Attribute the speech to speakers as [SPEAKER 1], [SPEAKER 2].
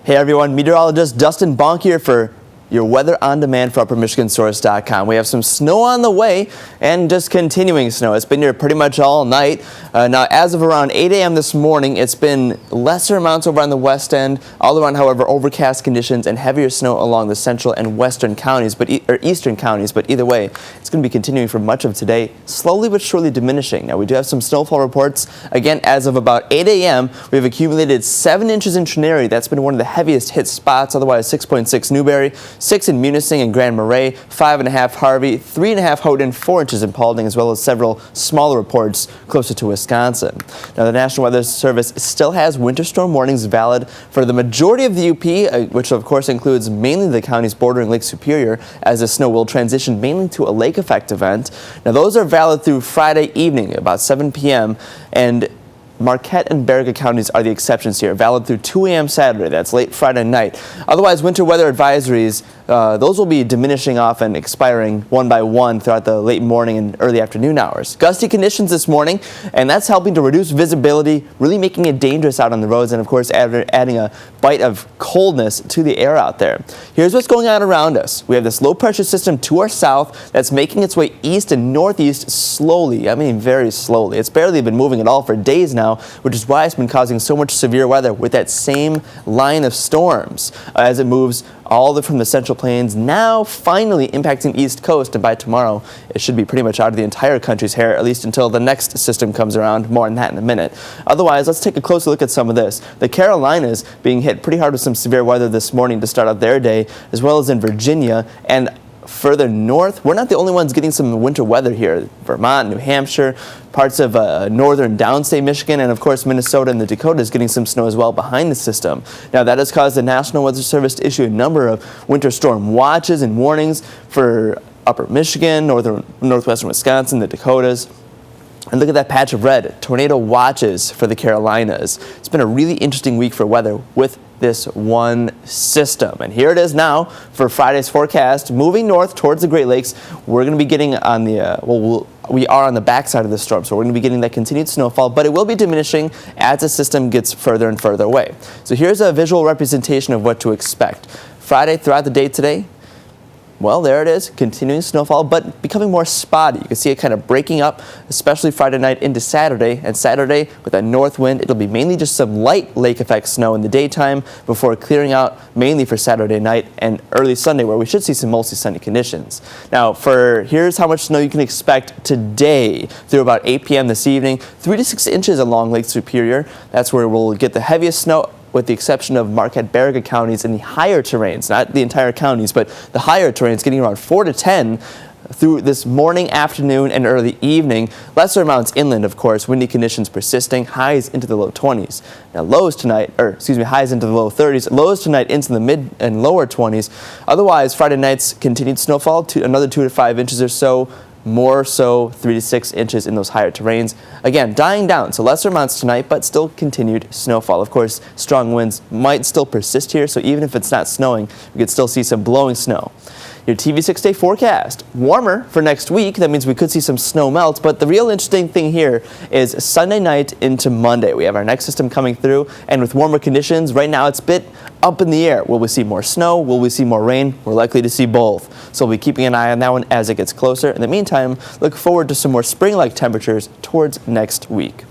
[SPEAKER 1] Hey everyone, meteorologist Dustin Bonk here for your weather on demand for UpperMichiganSource.com. We have some snow on the way and just continuing snow. It's been here pretty much all night. Now, as of around 8 a.m. this morning, it's been lesser amounts over on the west end. All around, however, overcast conditions and heavier snow along the central and western counties, or eastern counties. But either way, it's going to be continuing for much of today, slowly but surely diminishing. Now, we do have some snowfall reports. Again, as of about 8 a.m., we've accumulated 7 inches in Trinary. That's been one of the heaviest hit spots. Otherwise, 6.6 Newberry, 6 in Munising and Grand Marais, 5.5 Harvey, 3.5 Houghton, 4 inches in Paulding, as well as several smaller reports closer to Wisconsin. Now, the National Weather Service still has winter storm warnings valid for the majority of the UP, which of course includes mainly the counties bordering Lake Superior, as the snow will transition mainly to a lake effect event. Now, those are valid through Friday evening, about 7 p.m., and Marquette and Baraga counties are the exceptions here, valid through 2 a.m. Saturday. That's late Friday night. Otherwise, winter weather advisories, those will be diminishing off and expiring one by one throughout the late morning and early afternoon hours. Gusty conditions this morning, and that's helping to reduce visibility, really making it dangerous out on the roads, and of course adding a bite of coldness to the air out there. Here's what's going on around us. We have this low pressure system to our south that's making its way east and northeast slowly. I mean, very slowly. It's barely been moving at all for days now, which is why it's been causing so much severe weather with that same line of storms as it moves all from the Central Plains, now finally impacting the East Coast, and by tomorrow it should be pretty much out of the entire country's hair, at least until the next system comes around. More on that in a minute. Otherwise, let's take a closer look at some of this. The Carolinas being hit pretty hard with some severe weather this morning to start out their day, as well as in Virginia and further north. We're not the only ones getting some winter weather here. Vermont, New Hampshire, parts of northern downstate Michigan, and of course Minnesota and the Dakotas getting some snow as well behind the system. Now, that has caused the National Weather Service to issue a number of winter storm watches and warnings for upper Michigan, northwestern Wisconsin, the Dakotas. And look at that patch of red, tornado watches for the Carolinas. It's been a really interesting week for weather with this one system. And here it is now for Friday's forecast. Moving north towards the Great Lakes, we're going to be getting on the, we are on the backside of the storm, so we're going to be getting that continued snowfall, but it will be diminishing as the system gets further and further away. So here's a visual representation of what to expect. Friday throughout the day today, well, there it is, continuing snowfall, but becoming more spotty. You can see it kind of breaking up, especially Friday night into Saturday. And Saturday, with that north wind, it'll be mainly just some light lake effect snow in the daytime before clearing out mainly for Saturday night and early Sunday, where we should see some mostly sunny conditions. Now, here's how much snow you can expect today through about 8 p.m. this evening. 3 to 6 inches along Lake Superior. That's where we'll get the heaviest snow, with the exception of Marquette, Baraga counties in the higher terrains, not the entire counties, but the higher terrains, getting around 4 to 10 through this morning, afternoon, and early evening. Lesser amounts inland, of course, windy conditions persisting, highs into the low 20s. Now, highs into the low 30s, lows tonight into the mid and lower 20s. Otherwise, Friday night's continued snowfall to another 2 to 5 inches or so. More so 3 to 6 inches in those higher terrains. Again, dying down, so lesser amounts tonight, but still continued snowfall. Of course, strong winds might still persist here, so even if it's not snowing, we could still see some blowing snow. Your TV 6-day forecast. Warmer for next week. That means we could see some snow melt, but the real interesting thing here is Sunday night into Monday. We have our next system coming through, and with warmer conditions, right now it's a bit up in the air. Will we see more snow? Will we see more rain? We're likely to see both. So we'll be keeping an eye on that one as it gets closer. In the meantime, look forward to some more spring-like temperatures towards next week.